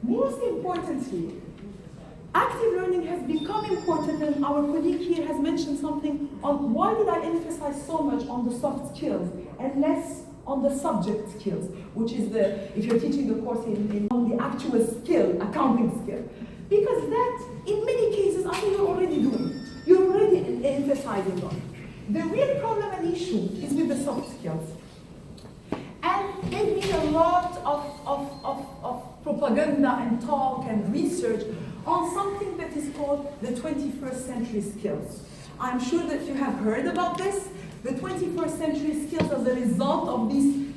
Most importantly, active learning has become important, and our colleague here has mentioned something on why did I emphasize so much on the soft skills and less on the subject skills, which is if you're teaching the course on the actual skill, accounting skill. Because that, in many cases, I think you're already doing. You're already emphasizing on. The real problem and issue is with the soft skills. And they've been a lot of propaganda and talk and research on something that is called the 21st century skills. I'm sure that you have heard about this. The 21st century skills, as a result of these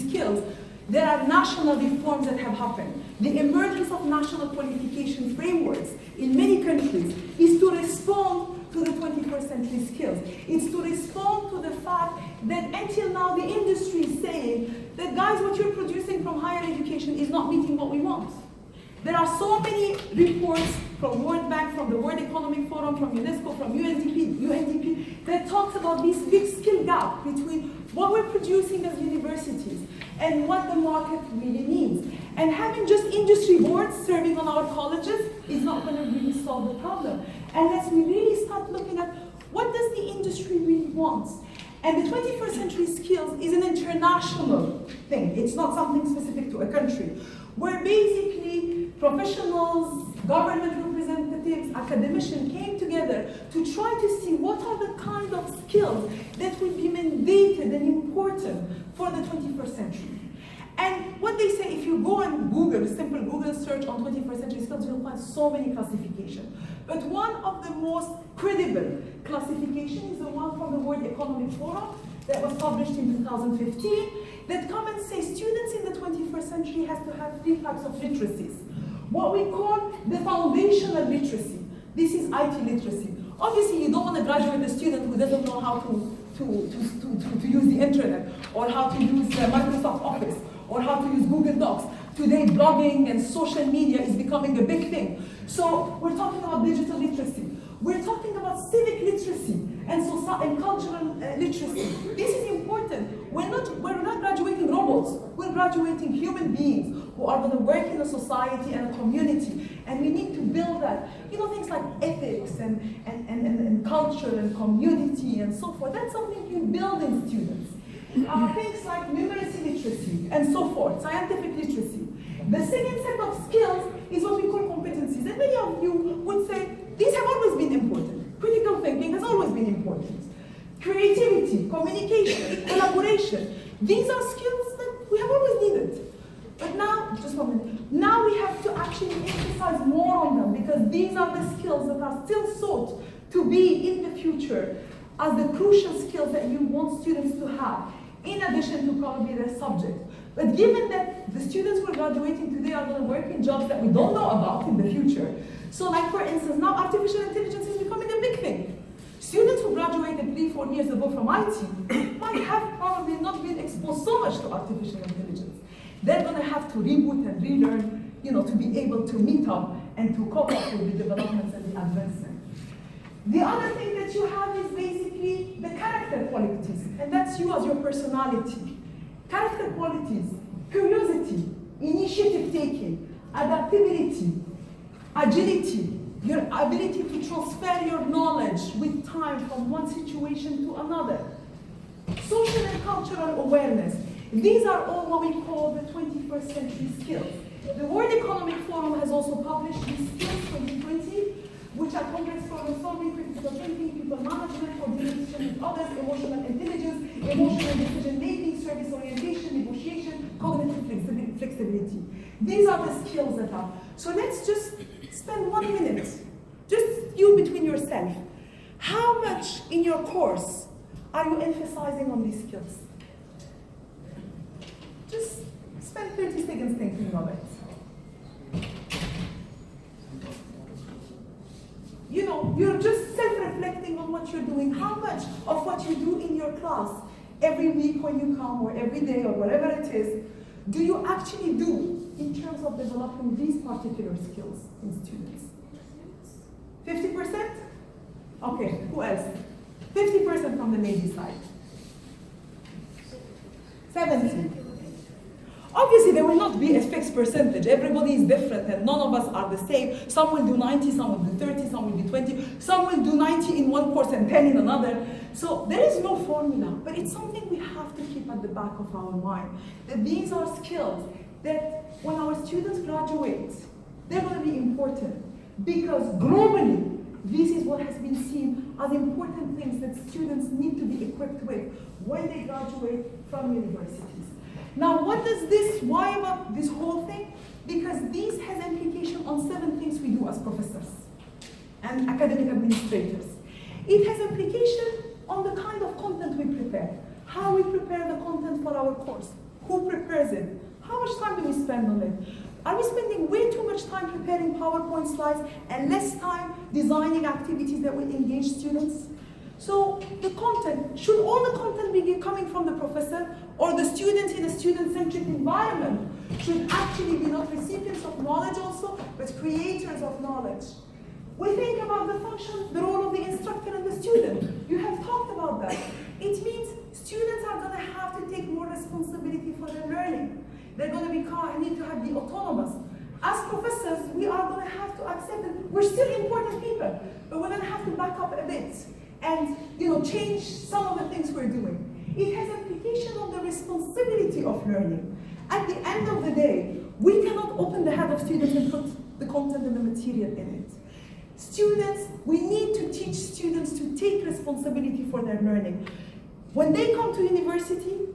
skills, there are national reforms that have happened. The emergence of national qualification frameworks in many countries is to respond to the 21st century skills. It's to respond to the fact that until now the industry is saying that, guys, what you're producing from higher education is not meeting what we want. There are so many reports from World Bank, from the World Economic Forum, from UNESCO, from UNDP, that talks about this big skill gap between what we're producing as universities and what the market really needs. And having just industry boards serving on our colleges is not going to really solve the problem, unless we really start looking at what does the industry really want. And the 21st century skills is an international thing. It's not something specific to a country, where basically professionals, government representatives, academicians came together to try to see what are the kind of skills that will be mandated and important for the 21st century. And what they say, if you go and Google, a simple Google search on 21st century skills, you'll find so many classifications. But one of the most credible classifications is the one from the World Economic Forum that was published in 2015 that come and say students in the 21st century has to have 3 types of literacies. What we call the foundational literacy. This is IT literacy. Obviously, you don't want to graduate a student who doesn't know how to use the internet, or how to use Microsoft Office, or how to use Google Docs. Today, blogging and social media is becoming a big thing. So we're talking about digital literacy. We're talking about civic literacy and cultural literacy. This is important. We're not graduating robots. We're graduating human beings who are going to work in a society and a community. And we need to build that. You know, things like ethics and culture and community and so forth. That's something you build in students. Things like numeracy literacy and so forth, scientific literacy. The second set of skills is what we call competencies. And many of you would say, these have always been important. Critical thinking has always been important. Creativity, communication, collaboration. These are skills that we have always needed. But now, just 1 minute, now we have to actually emphasize more on them, because these are the skills that are still sought to be in the future as the crucial skills that you want students to have, in addition to probably their subject. But given that the students who are graduating today are going to work in jobs that we don't know about in the future, so like for instance, now artificial intelligence is becoming a big thing. Students who graduated 3-4 years ago from IT might have probably not been exposed so much to artificial intelligence. They're going to have to reboot and relearn, to be able to meet up and to cope up with the developments and the advancement. The other thing that you have is basically the character qualities, and that's you as your personality. Character qualities, curiosity, initiative taking, adaptability, agility, your ability to transfer your knowledge with time from one situation to another. Social and cultural awareness. These are all what we call the 21st century skills. The World Economic Forum has also published these skills 2020, which are complex problem solving, critical thinking, people management, coordination with others, emotional intelligence, emotional decision making, service orientation, negotiation, cognitive flexibility. These are the skills that are. So let's just spend 1 minute, just you between yourself. How much in your course are you emphasizing on these skills? Just spend 30 seconds thinking of it. You're just self-reflecting on what you're doing. How much of what you do in your class every week when you come, or every day, or whatever it is, do you actually do in terms of developing these particular skills in students? 50%? Okay, who else? 50% from the lady side. 70. Obviously, there will not be a fixed percentage. Everybody is different and none of us are the same. Some will do 90, some will do 30, some will do 20, some will do 90 in one course and 10 in another. So there is no formula, but it's something we have to keep at the back of our mind. That these are skills that when our students graduate, they're going to be important. Because globally, this is what has been seen as important things that students need to be equipped with when they graduate from universities. Now, what does this, why about this whole thing? Because this has implication on 7 things we do as professors and academic administrators. It has implication on the kind of content we prepare, how we prepare the content for our course, who prepares it, how much time do we spend on it? Are we spending way too much time preparing PowerPoint slides and less time designing activities that will engage students? So the content, should all the content be coming from the professor or the students in a student-centric environment should actually be not recipients of knowledge also, but creators of knowledge? We think about the function, the role of the instructor and the student. You have talked about that. It means students are going to have to take more responsibility for their learning. They're going to need to be autonomous. As professors, we are going to have to accept that we're still important people, but we're going to have to back up a bit and change some of the things we're doing. It has implication on the responsibility of learning. At the end of the day, we cannot open the head of students and put the content and the material in it. Students, we need to teach students to take responsibility for their learning. When they come to university,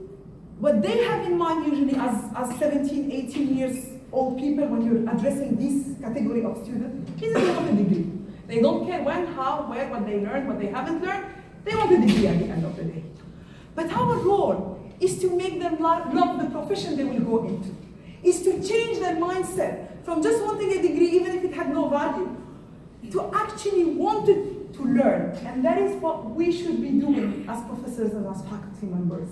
what they have in mind usually as 17, 18 years old people when you're addressing this category of students is that they want a degree. They don't care when, how, where, what they learned, what they haven't learned. They want a degree at the end of the day. But our role is to make them love the profession they will go into. Is to change their mindset from just wanting a degree even if it had no value, to actually want to learn. And that is what we should be doing as professors and as faculty members.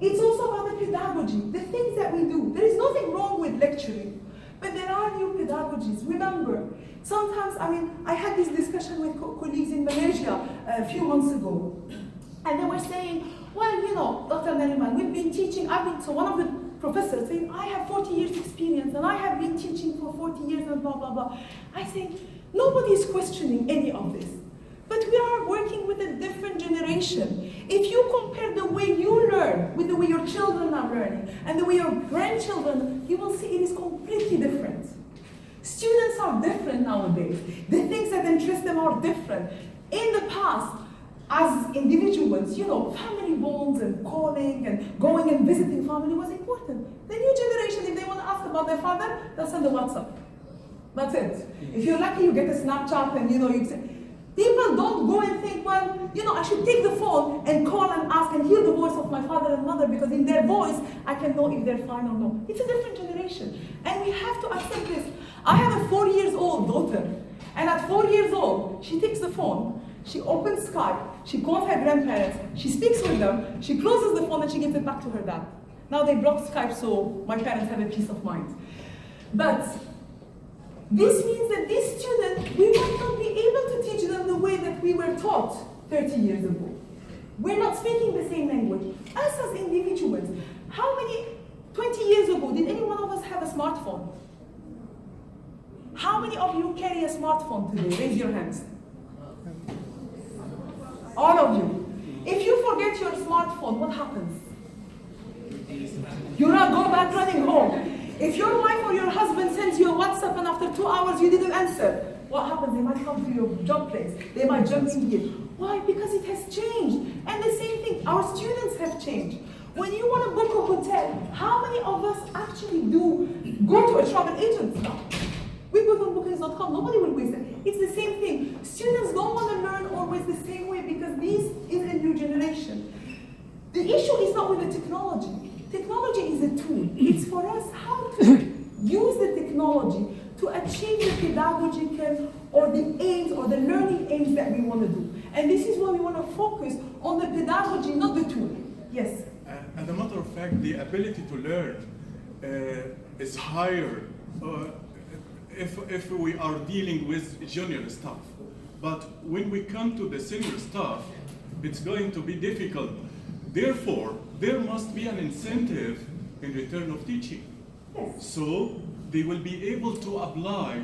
It's also about the pedagogy, the things that we do. There is nothing wrong with lecturing, but there are new pedagogies. Remember, sometimes, I had this discussion with colleagues in Malaysia a few months ago, and they were saying, well, Dr. Nariman, we've been teaching, so one of the professors saying, I have 40 years experience, and I have been teaching for 40 years, and blah, blah, blah. I think nobody is questioning any of this. But we are working with a different generation. If you compare the way you learn with the way your children are learning and the way your grandchildren, you will see it is completely different. Students are different nowadays. The things that interest them are different. In the past, as individuals, family bonds and calling and going and visiting family was important. The new generation, if they want to ask about their father, they'll send a WhatsApp. That's it. If you're lucky, you get a Snapchat and you say, people don't go and think, I should take the phone and call and ask and hear the voice of my father and mother because in their voice, I can know if they're fine or no. It's a different generation. And we have to accept this. I have a 4-year-old daughter. And at 4 years old, she takes the phone, she opens Skype, she calls her grandparents, she speaks with them, she closes the phone and she gives it back to her dad. Now they blocked Skype so my parents have a peace of mind. But this means that these students, we might not be able to teach them the way that we were taught 30 years ago. We're not speaking the same language. Us as individuals, 20 years ago, did any one of us have a smartphone? How many of you carry a smartphone today? Raise your hands. All of you. If you forget your smartphone, what happens? You not go back running home. If your wife or your husband sends you a WhatsApp and after 2 hours you didn't answer, what happens? They might come to your job place. They might jump in here. Why? Because it has changed. And the same thing, our students have changed. When you want to book a hotel, how many of us actually do go to a travel agent now? We go on bookings.com, nobody will waste it. It's the same thing. Students don't want to learn always the same way because this is a new generation. The issue is not with the technology. Technology is a tool. It's for us how to use the technology to achieve the pedagogical or the aims or the learning aims that we want to do. And this is why we want to focus on the pedagogy, not the tool. Yes? As a matter of fact, the ability to learn is higher if we are dealing with junior staff. But when we come to the senior staff, it's going to be difficult. Therefore, there must be an incentive in return of teaching. Yes. So they will be able to apply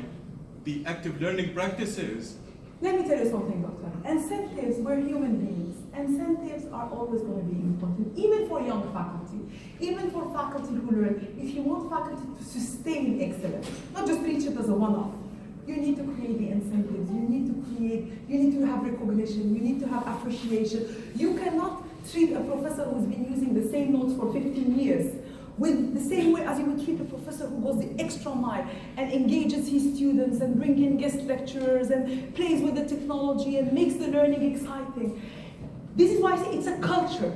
the active learning practices. Let me tell you something, Doctor. Incentives, we're human beings. Incentives are always going to be important, even for young faculty, even for faculty who learn. If you want faculty to sustain excellence, not just reach it as a one-off, you need to create the incentives, you need to have recognition, you need to have appreciation. You cannot treat a professor who's been using the same notes for 15 years with the same way as you would treat a professor who goes the extra mile and engages his students and brings in guest lecturers and plays with the technology and makes the learning exciting. This is why I say it's a culture.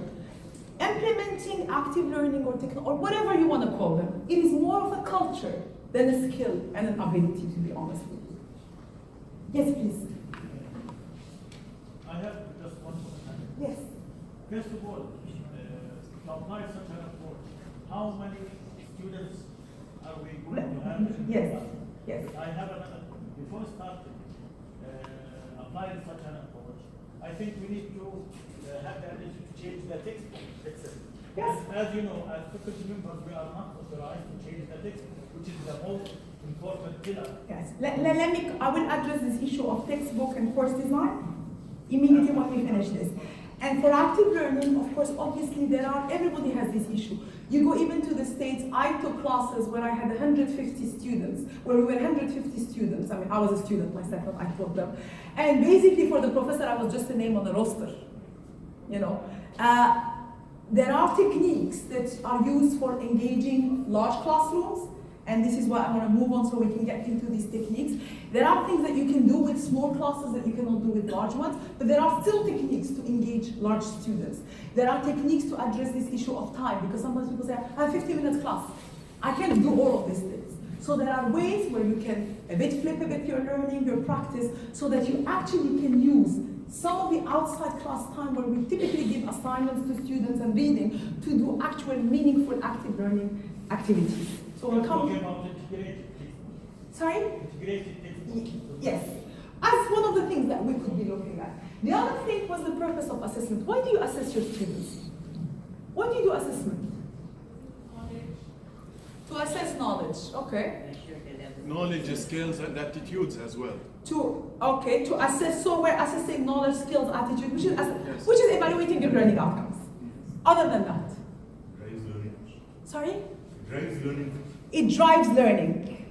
Implementing active learning or whatever you want to call them, it is more of a culture than a skill and an ability, to be honest with you. Yes, please. I have just one question. Yes. First of all, to apply such an approach, how many students are we going to have in Yes. class? Yes. I have another, before starting applying such an approach, I think we need to have the ability to change the textbook itself. Yes. As you know, as faculty members, we are not authorized to change the textbook, which is the most important pillar. Yes. I will address this issue of textbook and course design immediately when we finish this. And for active learning, of course, obviously everybody has this issue. You go even to the States, I took classes where I had 150 students, where we were 150 students. I mean, I was a student myself, but I taught them. And basically for the professor, I was just a name on the roster, you know. There are techniques that are used for engaging large classrooms, and this is why I want to move on so we can get into these techniques. There are things that you can do with small classes that you cannot do with large ones, but there are still techniques to engage large students. There are techniques to address this issue of time, because sometimes people say, I have 15 minutes class. I can't do all of these things. So there are ways where you can flip a bit your learning, your practice, so that you actually can use some of the outside class time where we typically give assignments to students and reading to do actual meaningful active learning activities. So we'll come. About integrated textbook. Sorry? Integrated textbook. Yes. As one of the things that we could be looking at. The other thing was the purpose of assessment. Why do you assess your students? Why do you do assessment? To assess knowledge. Okay. Knowledge, skills, and attitudes as well. To assess, so we're assessing knowledge, skills, attitude, which is Yes. which is evaluating your learning outcomes. Other than that. Drives learning. Sorry? Drives learning. It drives learning.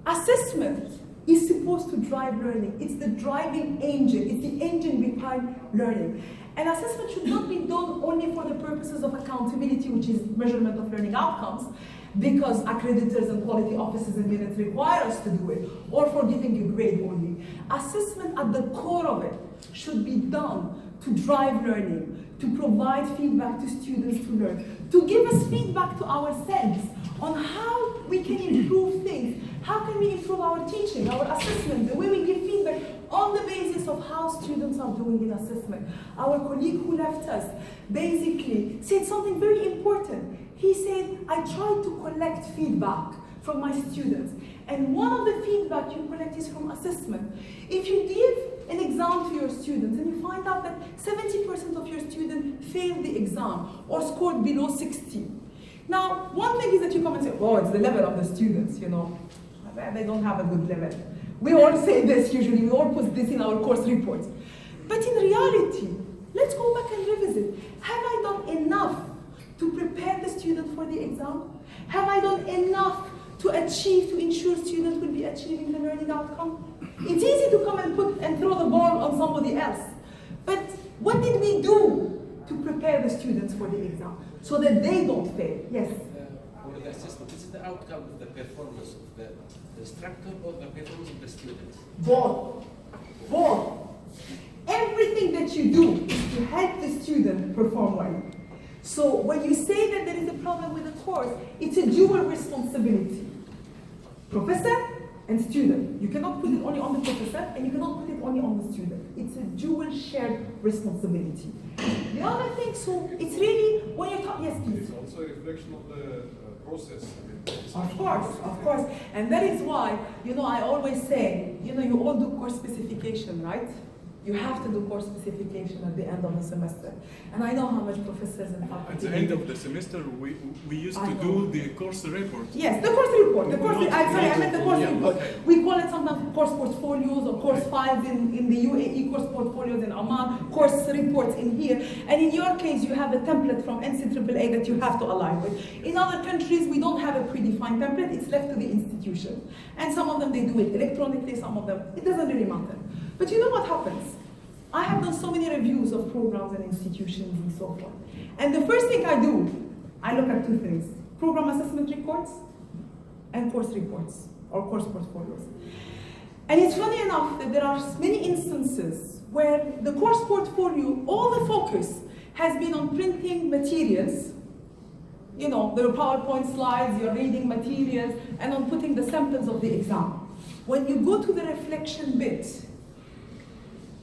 Assessment is supposed to drive learning. It's the driving engine. It's the engine behind learning. And assessment should not be done only for the purposes of accountability, which is measurement of learning outcomes, because accreditors and quality offices and units require us to do it, or for giving a grade only. Assessment at the core of it should be done to drive learning, to provide feedback to students to learn, to give us feedback to ourselves on how we can improve things, how can we improve our teaching, our assessment, the way we give feedback on the basis of how students are doing in assessment. Our colleague who left us basically said something very important. He said, I tried to collect feedback from my students, and one of the feedback you collect is from assessment. If you give an exam to your students and you find out that 70% of your students failed the exam or scored below 60. Now, one thing is that you come and say, oh, it's the level of the students, you know. They don't have a good level. We all say this usually, we all put this in our course reports. But in reality, let's go back and revisit. Have I done enough to prepare the student for the exam? Have I done enough to ensure students will be achieving the learning outcome? It's easy to come and throw the ball on somebody else. But what did we do to prepare the students for the exam so that they don't fail? Yes? For the assessment, this is the outcome of the performance of the instructor or the performance of the student? Both. Both. Everything that you do is to help the student perform well. So when you say that there is a problem with the course, it's a dual responsibility. Professor and student. You cannot put it only on the professor and you cannot put it only on the student. It's a dual shared responsibility. The other thing, so it's really, when you're talking, yes please. It's also a reflection of the process. Of course. And that is why, I always say, you all do course specification, right? You have to do course specification at the end of the semester. And I know how much professors and faculty... At the end of the semester, we used to do the course report. Yes, the course report. The course, I meant the course report. Okay. We call it sometimes course portfolios or course files in the UAE, course portfolios in Oman, course reports in here. And in your case, you have a template from NCAA that you have to align with. In other countries, we don't have a predefined template. It's left to the institution. And some of them, they do it electronically, some of them, it doesn't really matter. But you know what happens? I have done so many reviews of programs and institutions and so forth. And the first thing I do, I look at two things: program assessment reports and course reports or course portfolios. And it's funny enough that there are many instances where the course portfolio, all the focus has been on printing materials, you know, the PowerPoint slides, your reading materials, and on putting the samples of the exam. When you go to the reflection bit,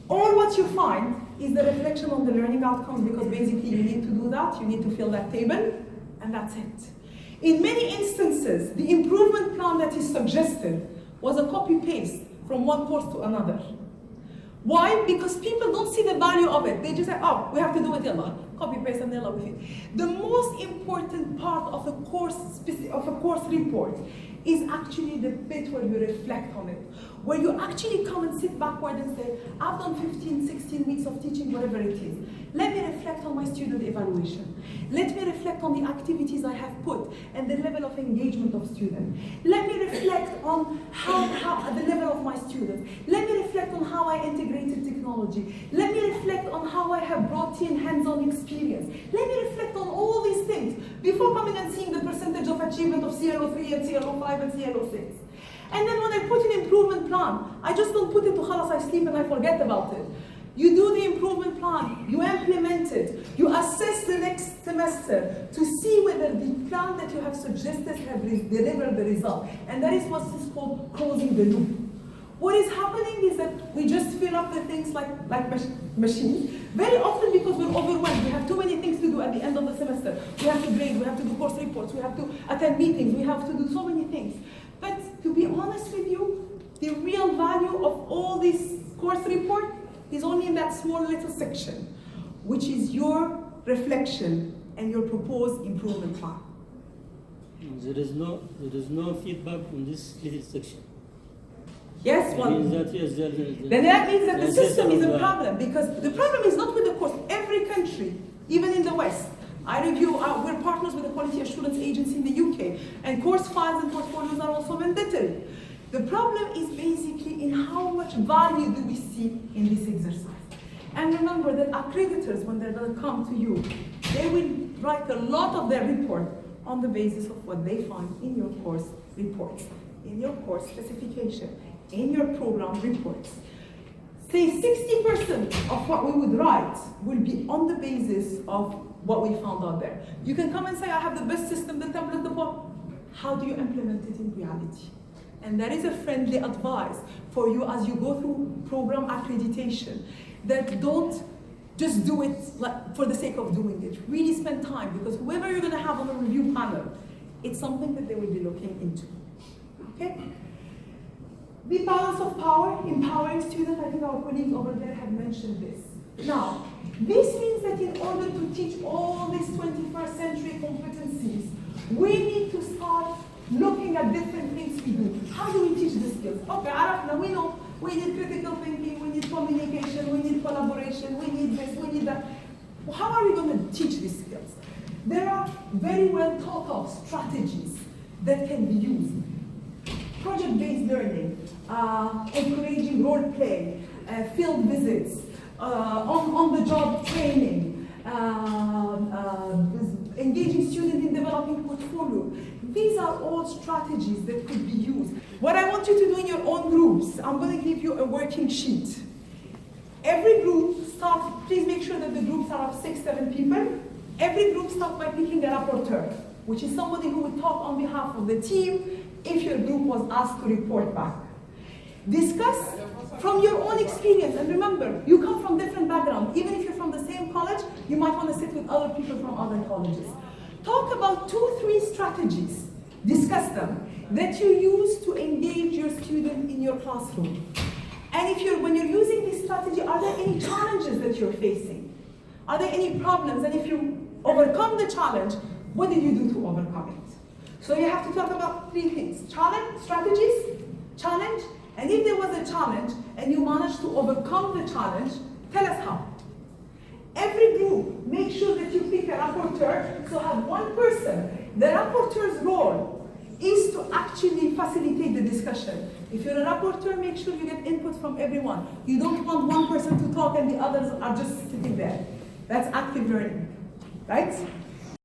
all what you find is the reflection on the learning outcomes, because basically you need to do that, you need to fill that table, and that's it. In many instances, the improvement plan that is suggested was a copy-paste from one course to another. Why? Because people don't see the value of it. They just say, oh, we have to do it, yalla. Copy-paste and yalla with it. The most important part of a course report is actually the bit where you reflect on it, where you actually come and sit backward and say, I've done 15, 16 weeks of teaching, whatever it is. Let me reflect on my student evaluation. Let me reflect on the activities I have put and the level of engagement of students. Let me reflect on how the level of my students. Let me reflect on how I integrated technology. Let me reflect on how I have brought in hands-on experience. Let me reflect on all these things before coming and seeing the percentage of achievement of CLO3 and CLO5 and CLO6. And then when I put an improvement plan, I just don't put it to khalas, I sleep and I forget about it. You do the improvement plan, you implement it, you assess the next semester to see whether the plan that you have suggested have delivered the result. And that is what is called closing the loop. What is happening is that we just fill up the things like machines, very often because we're overwhelmed. We have too many things to do at the end of the semester. We have to grade, we have to do course reports, we have to attend meetings, we have to do so many things. But to be honest with you, the real value of all this course report is only in that small little section, which is your reflection and your proposed improvement plan. There is no feedback on this little section. Yes, well, means that, yes, then that means that the system is a problem, because the problem is not with the course. Every country, even in the West, I review, we're partners with the Quality Assurance Agency in the UK, and course files and portfolios are also mandatory. The problem is basically in how much value do we see in this exercise. And remember that accreditors, when they're going to come to you, they will write a lot of their report on the basis of what they find in your course reports, in your course specification, in your program reports. Say 60% of what we would write will be on the basis of what we found out there. You can come and say, I have the best system, the template, the book. How do you implement it in reality? And that is a friendly advice for you as you go through program accreditation, that don't just do it for the sake of doing it. Really spend time, because whoever you're going to have on the review panel, it's something that they will be looking into. Okay? The balance of power, empowering students. I think our colleagues over there have mentioned this. Now, this means that in order to teach all these 21st century competencies, we need to start looking at different things we do. How do we teach the skills? Okay, Arafna, we know we need critical thinking, we need communication, we need collaboration, we need this, we need that. Well, how are we going to teach these skills? There are very well thought of strategies that can be used. Project-based learning, encouraging role play, field visits, on-the-job training, engaging students in developing portfolio. These are all strategies that could be used. What I want you to do in your own groups, I'm going to give you a working sheet. Every group starts, please make sure that the groups are of 6-7 people. Every group starts by picking a rapporteur, which is somebody who would talk on behalf of the team if your group was asked to report back. Discuss from your own experience, and remember, you come from different backgrounds. Even if you're from the same college, you might want to sit with other people from other colleges. Talk about 2-3 strategies, discuss them, that you use to engage your student in your classroom. And when you're using this strategy, are there any challenges that you're facing? Are there any problems? And if you overcome the challenge, what did you do to overcome it? So you have to talk about three things: challenge, strategies, challenge, and if there was a challenge and you managed to overcome the challenge, tell us how. Every group, make sure that you pick a rapporteur, so have one person. The rapporteur's role is to actually facilitate the discussion. If you're a rapporteur, make sure you get input from everyone. You don't want one person to talk and the others are just sitting there. That's active learning, right?